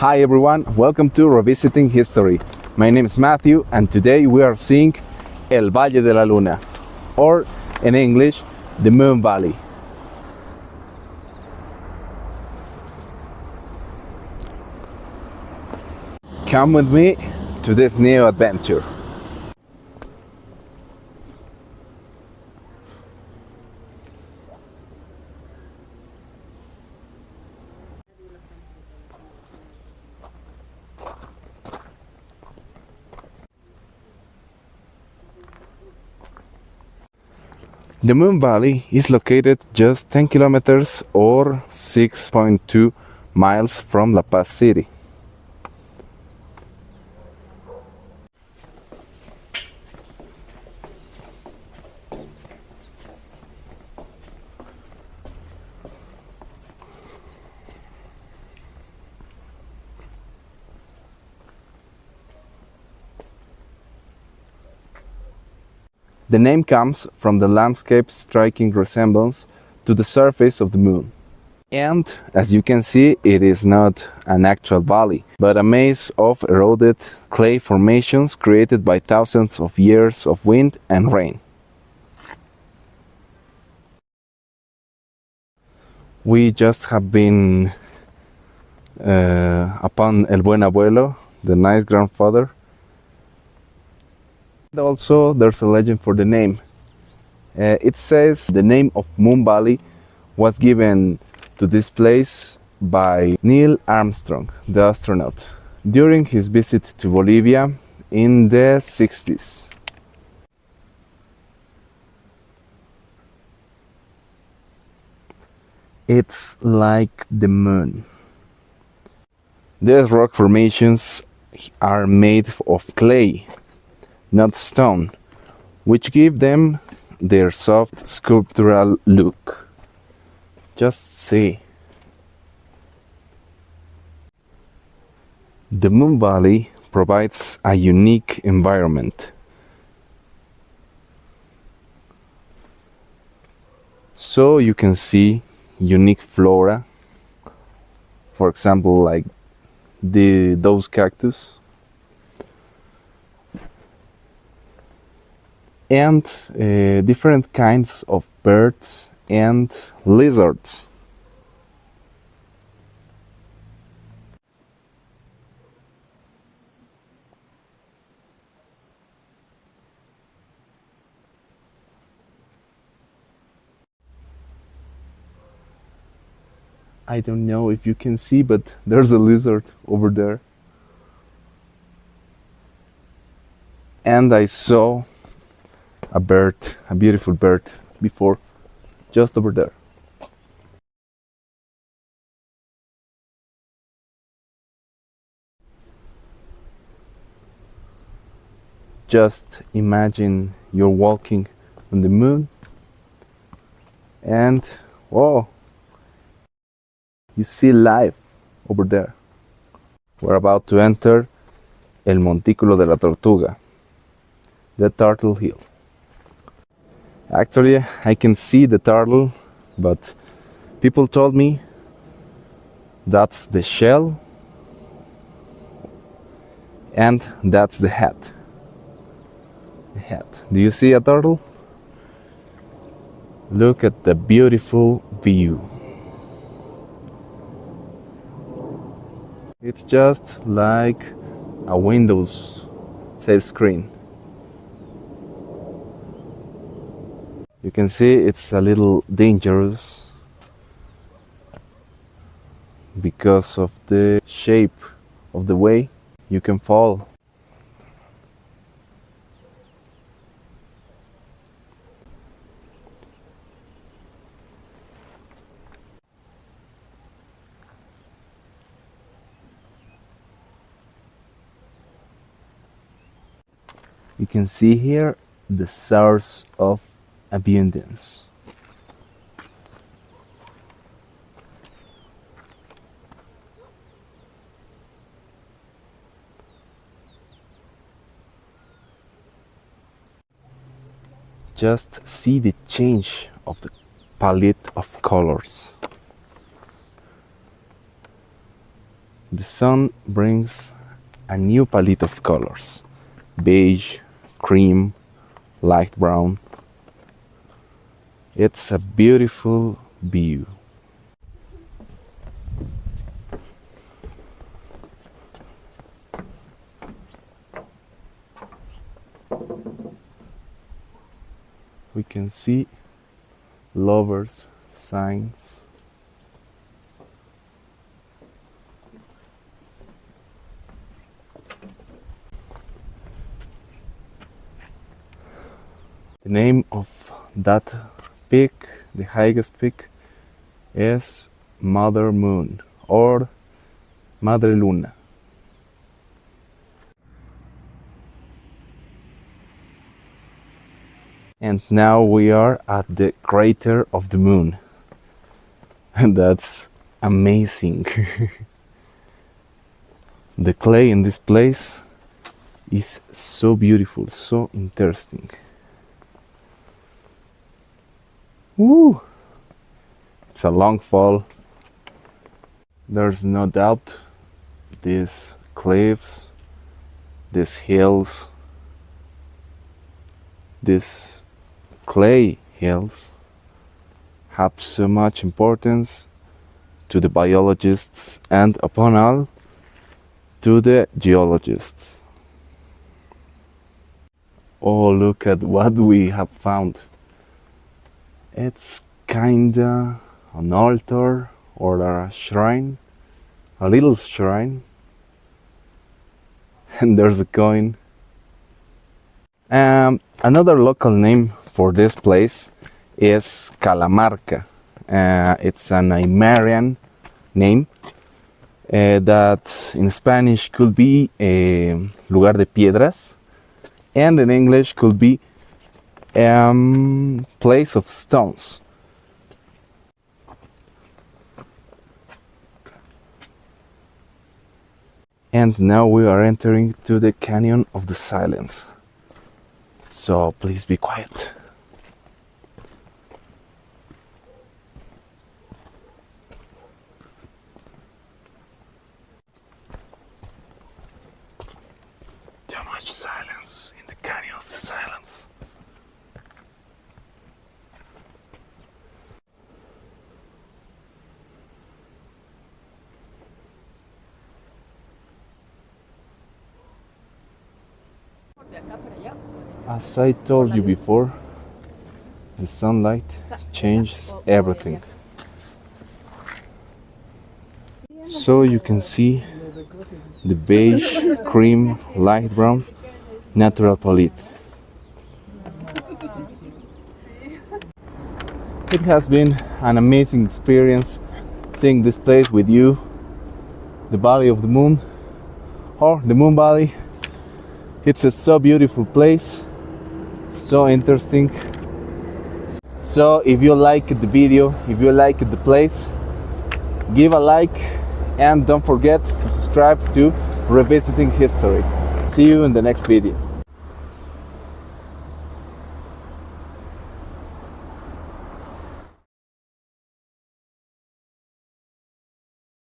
Hi everyone, welcome to Revisiting History. My name is Matthew and today we are seeing El Valle de la Luna, or in English, the Moon Valley. Come with me to this new adventure. The Moon Valley is located just 10 kilometers or 6.2 miles from La Paz City. The name comes from the landscape's striking resemblance to the surface of the moon. And as you can see, it is not an actual valley, but a maze of eroded clay formations created by thousands of years of wind and rain. We just have been upon El Buen Abuelo, the nice grandfather. Also, there's a legend for the name. It says the name of Moon Valley was given to this place by Neil Armstrong, the astronaut, during his visit to Bolivia in the 60s. It's like the moon. These rock formations are made of clay, not stone, which give them their soft sculptural look. Just see. The Moon Valley provides a unique environment. So you can see unique flora, for example, like those cactus. And different kinds of birds and lizards. I don't know if you can see, but there's a lizard over there. And I saw a bird, a beautiful bird, before, just over there. Just imagine you're walking on the moon and, whoa, you see life over there. We're about to enter El Montículo de la Tortuga, the Turtle Hill. Actually, I can see the turtle, but people told me that's the shell and that's the head. The head. Do you see a turtle? Look at the beautiful view. It's just like a Windows save screen. You can see it's a little dangerous because of the shape of the way. You can fall. You can see here the source of abundance. Just see the change of the palette of colors. The sun brings a new palette of colors: beige, cream, light brown. It's a beautiful view. We can see lovers' signs. The name of that peak, the highest peak, is Mother Moon or Madre Luna. And now we are at the crater of the moon. And that's amazing. The clay in this place is so beautiful, so interesting. Woo! It's a long fall. There's no doubt these cliffs, these hills, these clay hills have so much importance to the biologists and, upon all, to the geologists. Oh, look at what we have found. It's kinda an altar or a shrine, a little shrine, and there's a coin. Another local name for this place is Calamarca. It's an Aymarian name that in Spanish could be lugar de piedras, and in English could be place of stones. And now we are entering to the Canyon of the Silence. So please be quiet. Too much silence in the Canyon of the Silence. As I told you before, the sunlight changes everything. So you can see the beige, cream, light brown, natural palette. It has been an amazing experience seeing this place with you, the Valley of the Moon, or the Moon Valley. It's a so beautiful place, so interesting. So if you liked the video, if you liked the place, give a like and don't forget to subscribe to Revisiting History. See you in the next video.